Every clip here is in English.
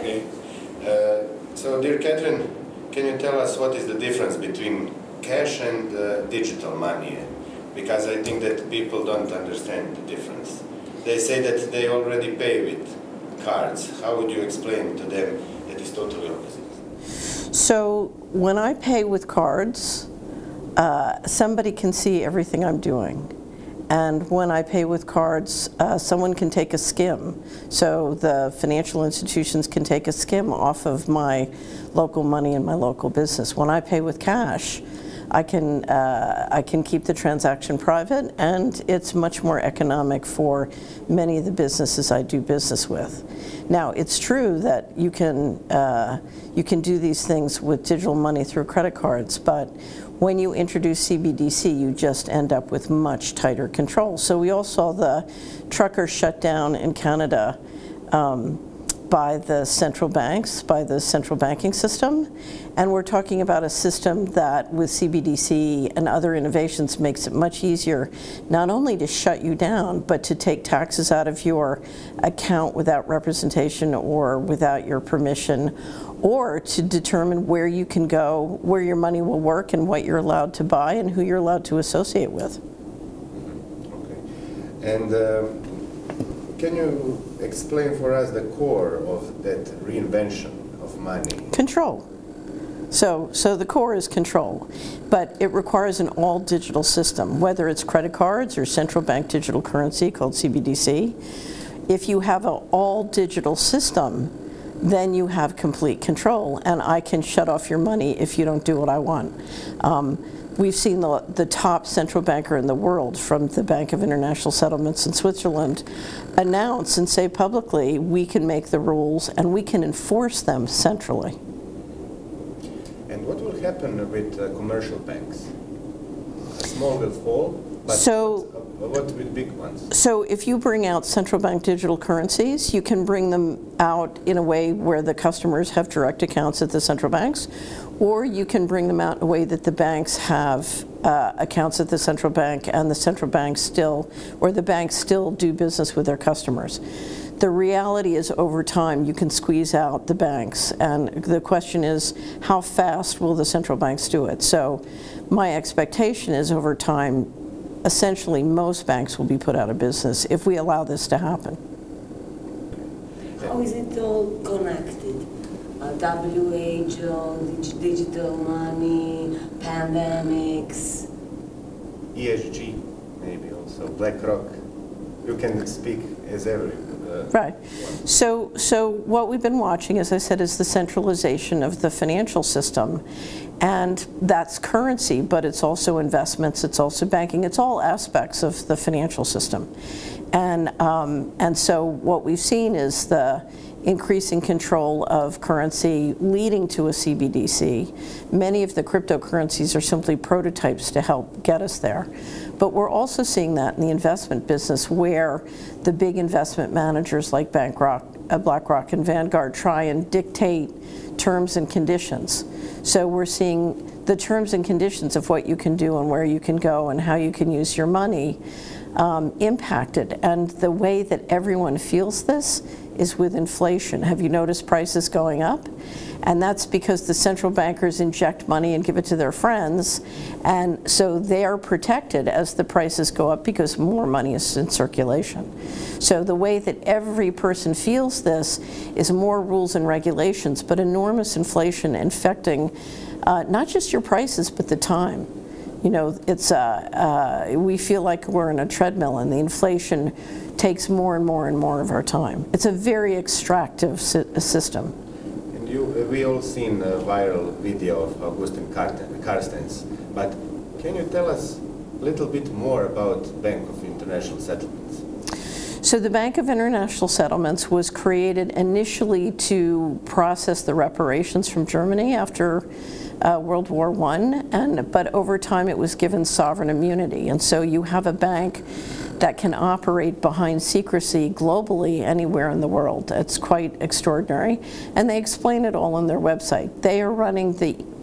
Okay. So, dear Catherine, can you tell us what is the difference between cash and digital money? Because I think that people don't understand the difference. They say that they already pay with cards. How would you explain to them that it's totally opposite? So when I pay with cards, somebody can see everything I'm doing. And when I pay with cards, someone can take a skim. So the financial institutions can take a skim off of my local money and my local business. When I pay with cash, I can keep the transaction private, and it's much more economic for many of the businesses I do business with. Now, it's true that you can do these things with digital money through credit cards, but when you introduce CBDC, you just end up with much tighter control. So we all saw the truckers shut down in Canada by the central banks, by the central banking system. And we're talking about a system that with CBDC and other innovations makes it much easier not only to shut you down, but to take taxes out of your account without representation or without your permission, or to determine where you can go, where your money will work and what you're allowed to buy and who you're allowed to associate with. Okay. And can you explain for us the core of that reinvention of money? Control. So the core is control, but it requires an all-digital system, whether it's credit cards or central bank digital currency called CBDC. If you have an all-digital system, then you have complete control, and I can shut off your money if you don't do what I want. We've seen the top central banker in the world from the Bank of International Settlements in Switzerland announce and say publicly, we can make the rules and we can enforce them centrally. And what will happen with commercial banks? Small will fall, but what with big ones? So if you bring out central bank digital currencies, you can bring them out in a way where the customers have direct accounts at the central banks, or you can bring them out in a way that the banks have accounts at the central bank, and the central bank still, or the banks still do business with their customers. The reality is, over time, you can squeeze out the banks, and the question is, how fast will the central banks do it? So my expectation is, over time, essentially most banks will be put out of business if we allow this to happen. How is it all connected? WHO, digital money, pandemics? ESG, maybe also, BlackRock. You can speak as every right. So what we've been watching, as I said, is the centralization of the financial system. And that's currency, but it's also investments, it's also banking, it's all aspects of the financial system. And so what we've seen is the increasing control of currency leading to a CBDC. Many of the cryptocurrencies are simply prototypes to help get us there. But we're also seeing that in the investment business, where the big investment managers like BlackRock and Vanguard try and dictate terms and conditions. So we're seeing the terms and conditions of what you can do and where you can go and how you can use your money impacted. And the way that everyone feels this is with inflation. Have you noticed prices going up? And that's because the central bankers inject money and give it to their friends, and so they are protected as the prices go up because more money is in circulation. So the way that every person feels this is more rules and regulations, but enormous inflation infecting not just your prices, but the time. You know, it's we feel like we're in a treadmill, and the inflation takes more and more and more of our time. It's a very extractive system. And we all seen a viral video of Agustin Carstens, but can you tell us a little bit more about Bank of International Settlements? So the Bank of International Settlements was created initially to process the reparations from Germany after World War I, but over time it was given sovereign immunity. And so you have a bank that can operate behind secrecy globally anywhere in the world. It's quite extraordinary. And they explain it all on their website. They are running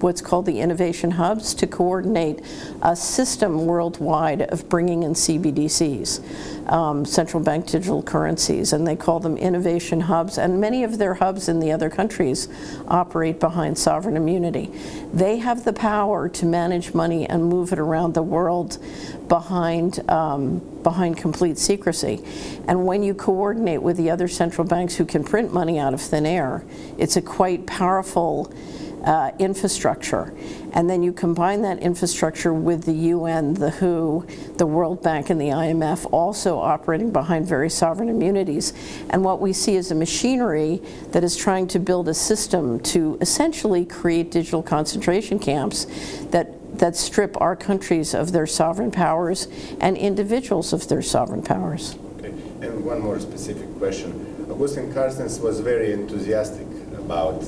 what's called the innovation hubs to coordinate a system worldwide of bringing in CBDCs, central bank digital currencies, and they call them innovation hubs. And many of their hubs in the other countries operate behind sovereign immunity. They have the power to manage money and move it around the world behind complete secrecy. And when you coordinate with the other central banks who can print money out of thin air, it's a quite powerful infrastructure. And then you combine that infrastructure with the UN, the WHO, the World Bank, and the IMF also operating behind very sovereign immunities. And what we see is a machinery that is trying to build a system to essentially create digital concentration camps that strip our countries of their sovereign powers and individuals of their sovereign powers. Okay, and one more specific question. Agustin Carstens was very enthusiastic about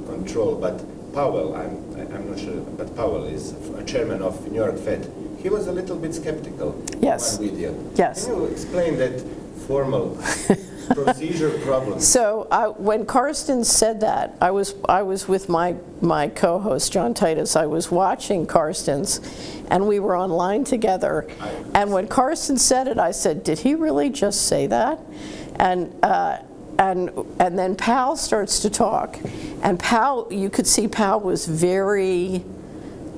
control, but Powell, I'm not sure, but Powell is a chairman of New York Fed. He was a little bit skeptical. Yes. On video. Yes. Can you explain that formal procedure problem? So when Carstens said that, I was with my co-host John Titus. I was watching Carstens, and we were online together. And when Carstens said it, I said, "Did he really just say that?" And then Powell starts to talk, and Powell, you could see Powell was very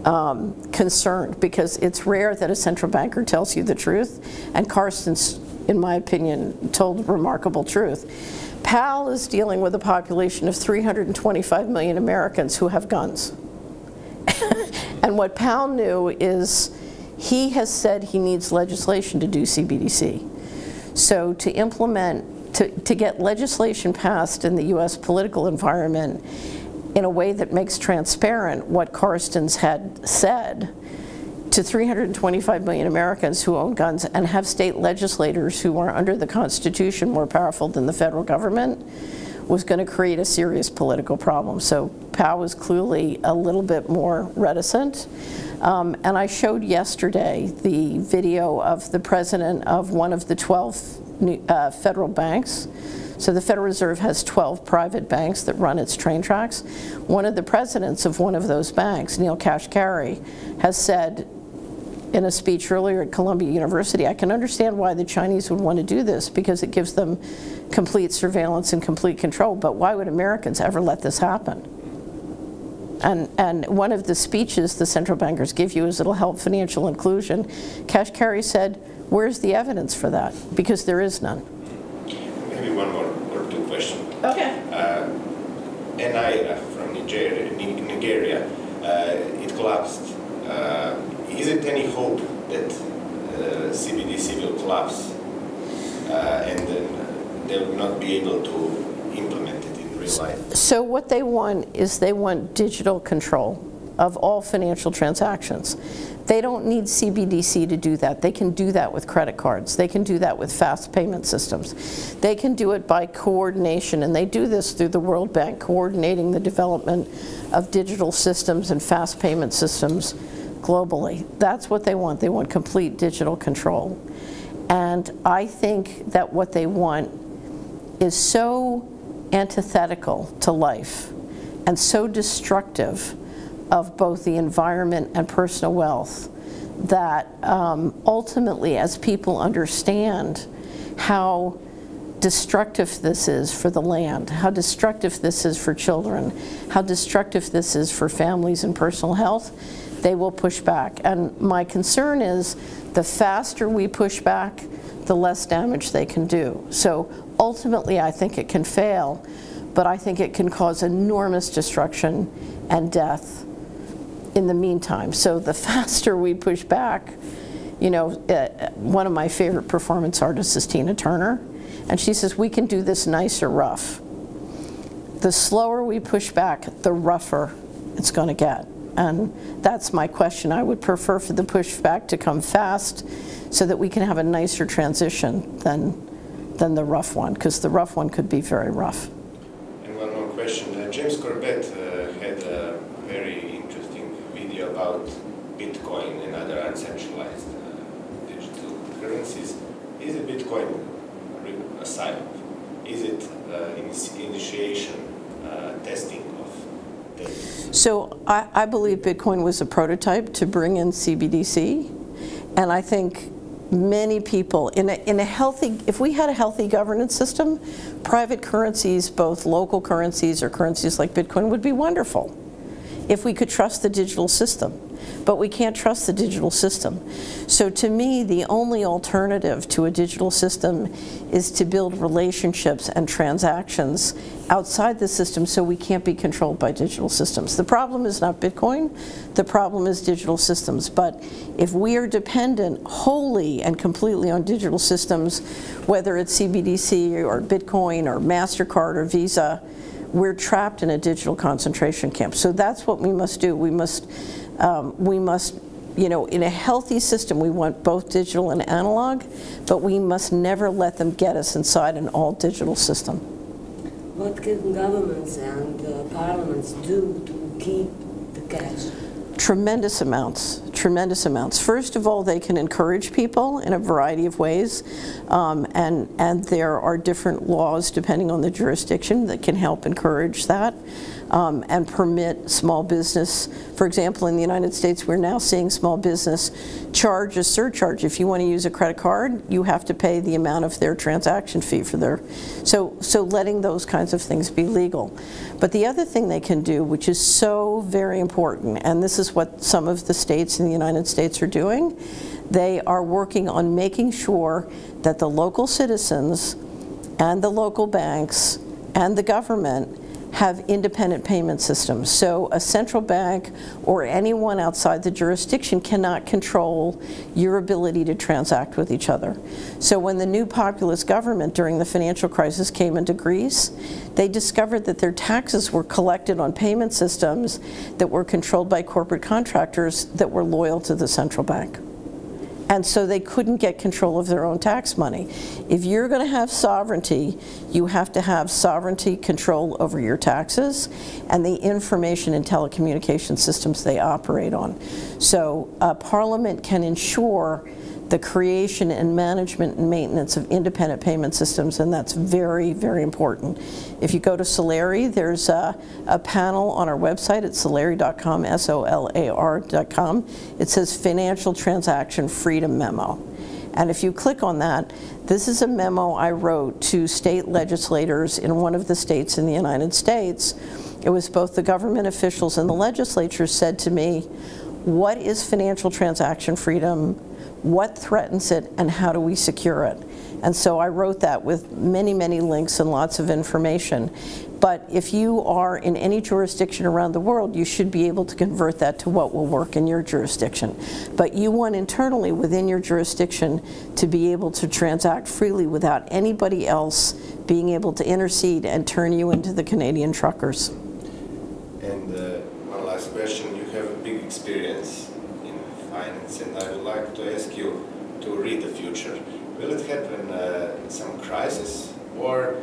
concerned, because it's rare that a central banker tells you the truth, and Carstens, in my opinion, told remarkable truth. Powell is dealing with a population of 325 million Americans who have guns. And what Powell knew is he has said he needs legislation to do CBDC. So to implement, to get legislation passed in the US political environment in a way that makes transparent what Carstens had said to 325 million Americans who own guns and have state legislators who are under the Constitution more powerful than the federal government, was going to create a serious political problem. So Powell was clearly a little bit more reticent. And I showed yesterday the video of the president of one of the 12 federal banks. So the Federal Reserve has 12 private banks that run its train tracks. One of the presidents of one of those banks, Neil Kashkari, has said in a speech earlier at Columbia University, "I can understand why the Chinese would want to do this, because it gives them complete surveillance and complete control, but why would Americans ever let this happen?" And one of the speeches the central bankers give you is it'll help financial inclusion. Kashkari said, "Where's the evidence for that?" Because there is none. Maybe one more or two questions. Okay. NI from Nigeria, it collapsed. Is it any hope that CBDC will collapse and they will not be able to implement it in real life? So what they want is they want digital control of all financial transactions. They don't need CBDC to do that. They can do that with credit cards. They can do that with fast payment systems. They can do it by coordination, and they do this through the World Bank, coordinating the development of digital systems and fast payment systems globally. That's what they want. They want complete digital control. And I think that what they want is so antithetical to life and so destructive of both the environment and personal wealth that ultimately, as people understand how destructive this is for the land, how destructive this is for children, how destructive this is for families and personal health, they will push back. And my concern is the faster we push back, the less damage they can do. So ultimately, I think it can fail, but I think it can cause enormous destruction and death in the meantime. So the faster we push back, you know, one of my favorite performance artists is Tina Turner, and she says, we can do this nice or rough. The slower we push back, the rougher it's going to get. And that's my question. I would prefer for the pushback to come fast so that we can have a nicer transition than the rough one, because the rough one could be very rough. And one more question. James Corbett had a very interesting video about Bitcoin and other uncentralized digital currencies. is it Bitcoin a psyop? Is it initiation, testing of data? So I believe Bitcoin was a prototype to bring in CBDC, and I think many people, in a healthy, if we had a healthy governance system, private currencies, both local currencies or currencies like Bitcoin, would be wonderful if we could trust the digital system. But we can't trust the digital system. So to me, the only alternative to a digital system is to build relationships and transactions outside the system so we can't be controlled by digital systems. The problem is not Bitcoin, the problem is digital systems. But if we are dependent wholly and completely on digital systems, whether it's CBDC or Bitcoin or MasterCard or Visa, we're trapped in a digital concentration camp. So that's what we must do. We must, you know, in a healthy system, we want both digital and analog, but we must never let them get us inside an all-digital system. What can governments and parliaments do to keep the cash? Tremendous amounts, tremendous amounts. First of all, they can encourage people in a variety of ways, and there are different laws depending on the jurisdiction that can help encourage that. And permit small business. For example, in the United States, we're now seeing small business charge a surcharge. If you want to use a credit card, you have to pay the amount of their transaction fee for their, so letting those kinds of things be legal. But the other thing they can do, which is so very important, and this is what some of the states in the United States are doing, they are working on making sure that the local citizens and the local banks and the government have independent payment systems. So a central bank or anyone outside the jurisdiction cannot control your ability to transact with each other. So when the new populist government during the financial crisis came into Greece, they discovered that their taxes were collected on payment systems that were controlled by corporate contractors that were loyal to the central bank. And so they couldn't get control of their own tax money. If you're going to have sovereignty, you have to have sovereignty control over your taxes and the information and telecommunication systems they operate on. So Parliament can ensure the creation and management and maintenance of independent payment systems, and that's very, very important. If you go to Solari, there's a panel on our website at solari.com, S-O-L-A-R.com. It says Financial Transaction Freedom Memo. And if you click on that, this is a memo I wrote to state legislators in one of the states in the United States. It was both the government officials and the legislatures said to me, what is financial transaction freedom? What threatens it, and how do we secure it? And so I wrote that with many, many links and lots of information. But if you are in any jurisdiction around the world, you should be able to convert that to what will work in your jurisdiction. But you want internally within your jurisdiction to be able to transact freely without anybody else being able to intercede and turn you into the Canadian truckers. And one last question. You have a big experience in finance, and I would like to ask you to read the future. Will it happen some crisis, or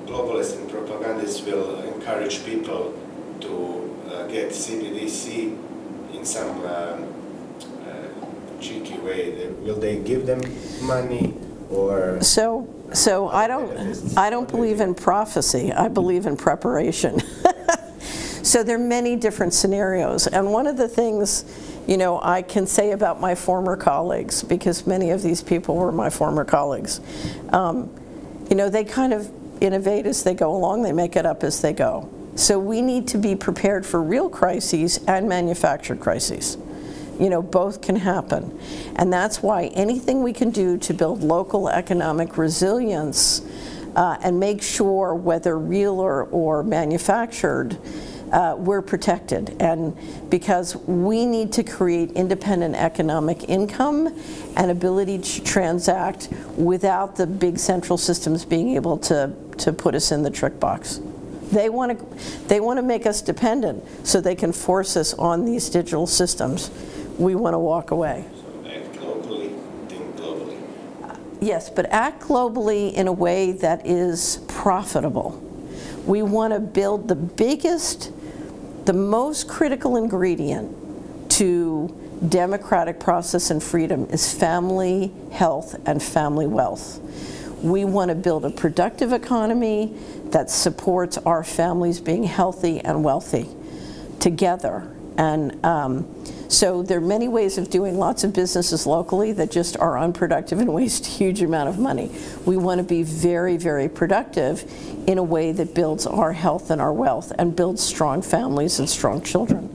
globalists and propagandists will encourage people to get CBDC in some cheeky way? Will they give them money, or? So I don't believe in prophecy. I believe in preparation. So there are many different scenarios, and one of the things, you know, I can say about my former colleagues, because many of these people were my former colleagues, you know, they kind of innovate as they go along, they make it up as they go. So we need to be prepared for real crises and manufactured crises. You know, both can happen. And that's why anything we can do to build local economic resilience and make sure, whether real or manufactured, we're protected. And because we need to create independent economic income and ability to transact without the big central systems being able to put us in the trick box. They want to make us dependent so they can force us on these digital systems. We want to walk away. So act globally, think globally. Yes, but act globally in a way that is profitable. We want to build the biggest, the most critical ingredient to democratic process and freedom is family health and family wealth. We want to build a productive economy that supports our families being healthy and wealthy together. And so there are many ways of doing lots of businesses locally that just are unproductive and waste a huge amount of money. We want to be very, very productive in a way that builds our health and our wealth and builds strong families and strong children.